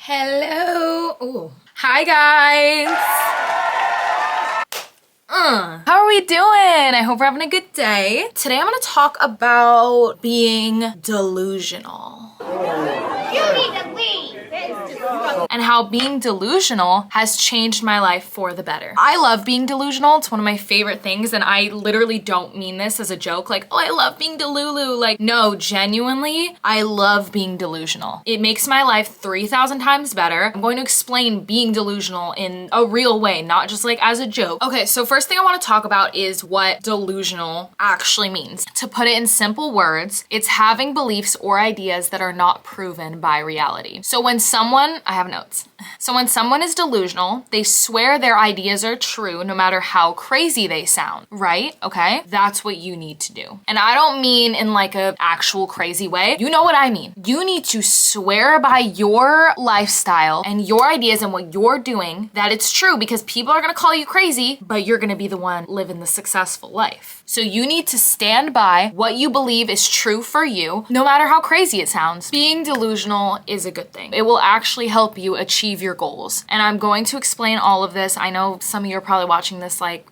Hello. Ooh. Hi guys. How are we doing? I hope we're having a good day. Today I'm gonna talk about being delusional. You need to leave. And how being delusional has changed my life for the better. I love being delusional. It's one of my favorite things, and I literally don't mean this as a joke, like, oh, I love being delulu. Like, no, genuinely, I love being delusional. It makes my life 3,000 times better. I'm going to explain being delusional in a real way, not just like as a joke. Okay, so first thing I want to talk about is what delusional actually means. To put it in simple words, it's having beliefs or ideas that are not proven by reality. So when someone, I have notes. So when someone is delusional, they swear their ideas are true no matter how crazy they sound, right? Okay, that's what you need to do. And I don't mean in like a actual crazy way. You know what I mean. You need to swear by your lifestyle and your ideas and what you're doing that it's true, because people are gonna call you crazy, but you're gonna be the one living the successful life. So you need to stand by what you believe is true for you, no matter how crazy it sounds. Being delusional is a good thing. It will actually help you achieve your goals. And I'm going to explain all of this. I know some of you are probably watching this like,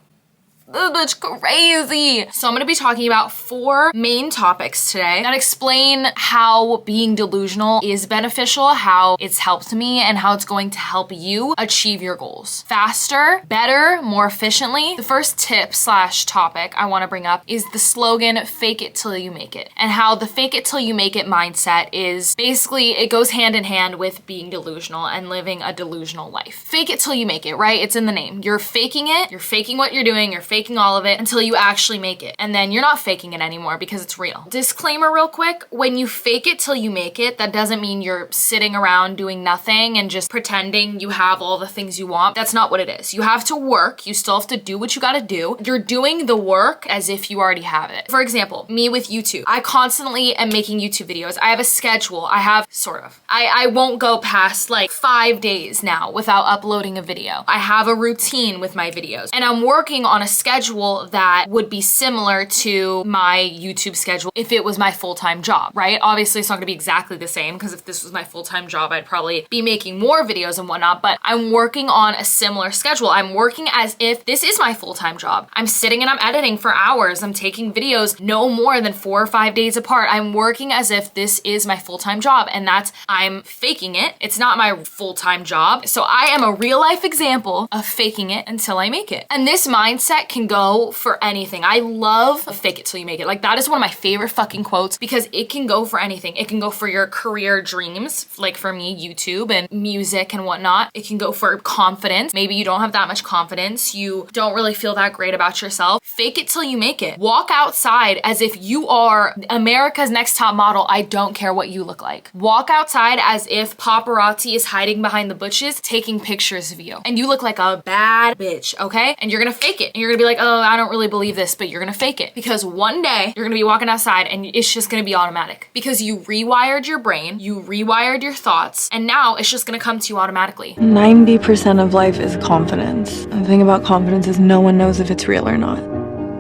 that's crazy. So I'm gonna be talking about 4 main topics today that explain how being delusional is beneficial, how it's helped me, and how it's going to help you achieve your goals faster, better, more efficiently. The first tip slash topic I wanna bring up is the slogan, fake it till you make it. And how the fake it till you make it mindset is basically, it goes hand in hand with being delusional and living a delusional life. Fake it till you make it, right? It's in the name. You're faking it, you're faking what you're doing, you're faking all of it until you actually make it. And then you're not faking it anymore because it's real. Disclaimer real quick, when you fake it till you make it, that doesn't mean you're sitting around doing nothing and just pretending you have all the things you want. That's not what it is. You have to work. You still have to do what you gotta do. You're doing the work as if you already have it. For example, me with YouTube. I constantly am making YouTube videos. I have a schedule. I have, sort of. I won't go past like 5 days now without uploading a video. I have a routine with my videos. And I'm working on a schedule that would be similar to my YouTube schedule if it was my full-time job, right? Obviously, it's not gonna be exactly the same, because if this was my full-time job, I'd probably be making more videos and whatnot, but I'm working on a similar schedule. I'm working as if this is my full-time job. I'm sitting and I'm editing for hours. I'm taking videos no more than 4 or 5 days apart. I'm working as if this is my full-time job, and I'm faking it. It's not my full-time job. So I am a real-life example of faking it until I make it. And this mindset can go for anything. I love fake it till you make it. Like, that is one of my favorite fucking quotes, because it can go for anything. It can go for your career dreams, like for me, YouTube and music and whatnot. It can go for confidence. Maybe you don't have that much confidence. You don't really feel that great about yourself. Fake it till you make it. Walk outside as if you are America's Next Top Model. I don't care what you look like. Walk outside as if paparazzi is hiding behind the bushes taking pictures of you. And you look like a bad bitch, okay? And you're gonna fake it. And you're gonna be like, oh, I don't really believe this, but you're gonna fake it. Because one day you're gonna be walking outside and it's just gonna be automatic. Because you rewired your brain, you rewired your thoughts, and now it's just gonna come to you automatically. 90% of life is confidence. The thing about confidence is no one knows if it's real or not.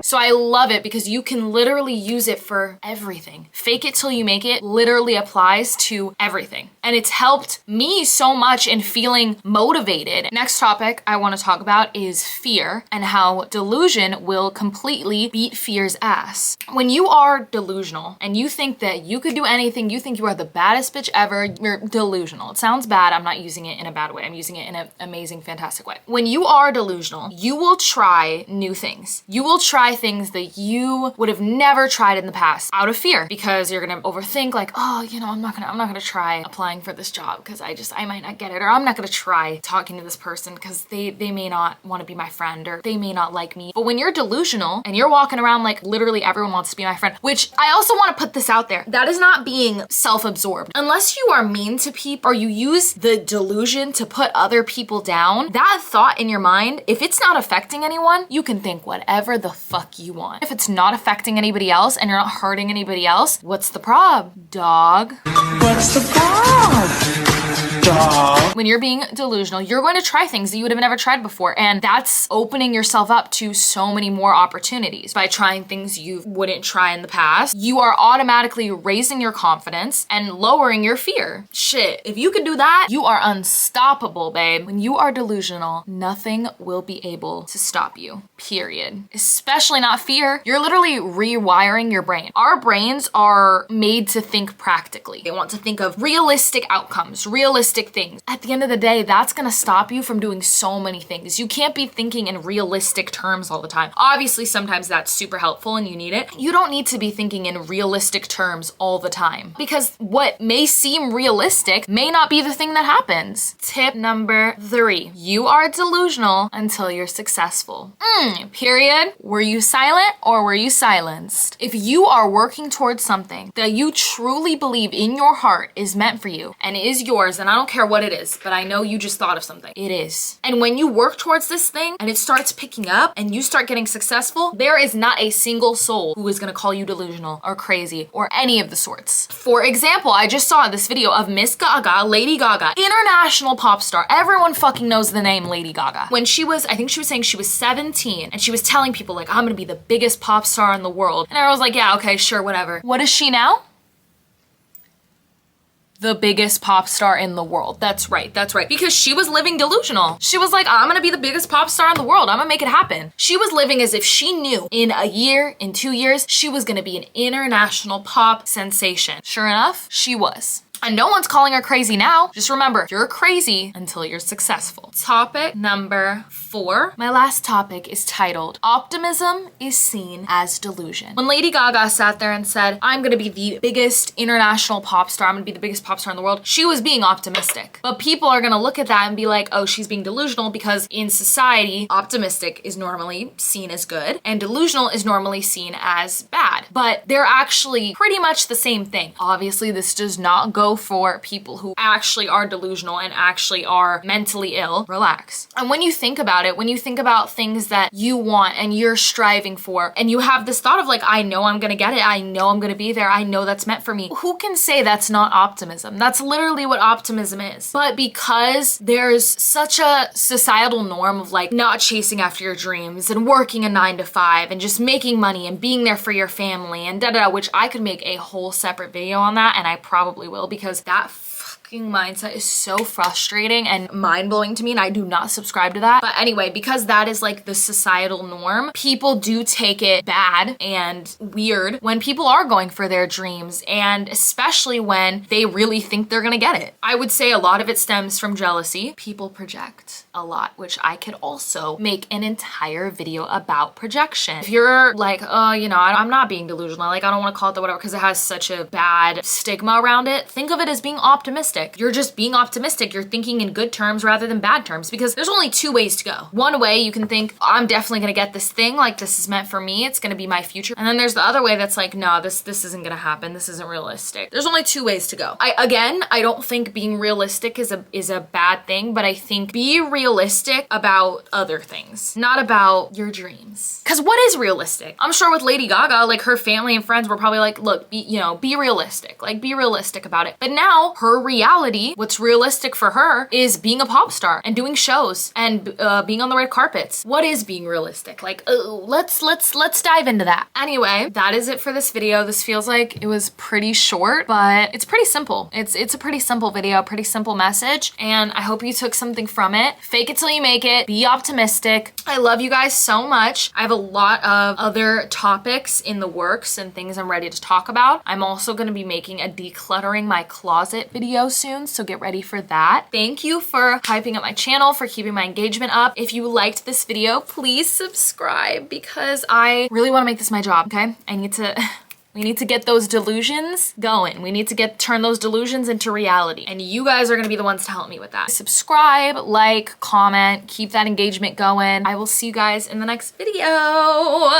So I love it because you can literally use it for everything. Fake it till you make it literally applies to everything. And it's helped me so much in feeling motivated. Next topic I want to talk about is fear, and how delusion will completely beat fear's ass. When you are delusional and you think that you could do anything, you think you are the baddest bitch ever, you're delusional. It sounds bad. I'm not using it in a bad way. I'm using it in an amazing, fantastic way. When you are delusional, you will try new things. You will try things that you would have never tried in the past out of fear, because you're gonna overthink, like, oh, you know, I'm not gonna try applying for this job because I might not get it, or I'm not gonna try talking to this person because they may not want to be my friend, or they may not like me. But when you're delusional and you're walking around like literally everyone wants to be my friend, which I also want to put this out there, that is not being self-absorbed. Unless you are mean to people or you use the delusion to put other people down, that thought in your mind, if it's not affecting anyone, you can think whatever the fuck you want. If it's not affecting anybody else and you're not hurting anybody else, what's the prob, dog? What's the prob, dog? when you're being delusional, you're going to try things that you would have never tried before. And that's opening yourself up to so many more opportunities. By trying things you wouldn't try in the past, you are automatically raising your confidence and lowering your fear. Shit, if you can do that, you are unstoppable, babe. When you are delusional, nothing will be able to stop you, period. Especially not fear. You're literally rewiring your brain. Our brains are made to think practically. They want to think of realistic outcomes, realistic things. At the end of the day, that's gonna stop you from doing so many things. You can't be thinking in realistic terms all the time. Obviously, sometimes that's super helpful and you need it. You don't need to be thinking in realistic terms all the time because what may seem realistic may not be the thing that happens. Tip number 3, you are delusional until you're successful. Period. Were you silent or were you silenced? If you are working towards something that you truly believe in your heart is meant for you and is yours, and I don't care what it is, but I know you just thought of something. It is. And when you work towards this thing and it starts picking up and you start getting successful, there is not a single soul who is gonna call you delusional or crazy or any of the sorts. For example, I just saw this video of Miss Gaga, Lady Gaga, international pop star. Everyone fucking knows the name Lady Gaga. When she was, I think she was saying she was 17 and she was telling people like, I'm gonna be the biggest pop star in the world. And I was like, yeah, okay, sure, whatever. What is she now? The biggest pop star in the world. That's right, because she was living delusional. She was like, I'm gonna be the biggest pop star in the world. I'm gonna make it happen. She was living as if she knew in a year, in 2 years, she was gonna be an international pop sensation. Sure enough, she was. And no one's calling her crazy now. Just remember, you're crazy until you're successful. Topic number 4. My last topic is titled, Optimism is Seen as Delusion. When Lady Gaga sat there and said, I'm gonna be the biggest international pop star, I'm gonna be the biggest pop star in the world, she was being optimistic. But people are gonna look at that and be like, oh, she's being delusional because in society, optimistic is normally seen as good and delusional is normally seen as bad. But they're actually pretty much the same thing. Obviously, this does not go for people who actually are delusional and actually are mentally ill. Relax. And when you think about it, when you think about things that you want and you're striving for, and you have this thought of like, I know I'm gonna get it, I know I'm gonna be there, I know that's meant for me. Who can say that's not optimism? That's literally what optimism is. But because there's such a societal norm of like not chasing after your dreams and working a 9 to 5 and just making money and being there for your family and da-da-da, which I could make a whole separate video on that, and I probably will, because that fucking mindset is so frustrating and mind-blowing to me, and I do not subscribe to that. But anyway, because that is like the societal norm, people do take it bad and weird when people are going for their dreams, and especially when they really think they're gonna get it. I would say a lot of it stems from jealousy. People project a lot, which I could also make an entire video about projection. If you're like, oh, you know, I'm not being delusional, like I don't want to call it the whatever because it has such a bad stigma around it, think of it as being optimistic. You're just being optimistic. You're thinking in good terms rather than bad terms, because there's only 2 ways to go. One way, you can think, I'm definitely gonna get this thing, like this is meant for me, it's gonna be my future. And then there's the other way that's like, no, this isn't gonna happen, this isn't realistic. There's only 2 ways to go. I don't think being realistic is a bad thing, but I think be realistic about other things, not about your dreams. Because what is realistic? I'm sure with Lady Gaga, like her family and friends were probably like, look, be realistic, like be realistic about it. But now her reality, what's realistic for her is being a pop star and doing shows and being on the red carpets. What is being realistic? Like, let's dive into that. Anyway, that is it for this video. This feels like it was pretty short, but it's pretty simple. It's a pretty simple video, pretty simple message, and I hope you took something from it. Fake it till you make it. Be optimistic. I love you guys so much. I have a lot of other topics in the works and things I'm ready to talk about. I'm also going to be making a decluttering my closet video soon, so get ready for that. Thank you for hyping up my channel, for keeping my engagement up. If you liked this video, please subscribe because I really want to make this my job, okay? We need to get those delusions going. We need to turn those delusions into reality. And you guys are gonna be the ones to help me with that. Subscribe, like, comment, keep that engagement going. I will see you guys in the next video.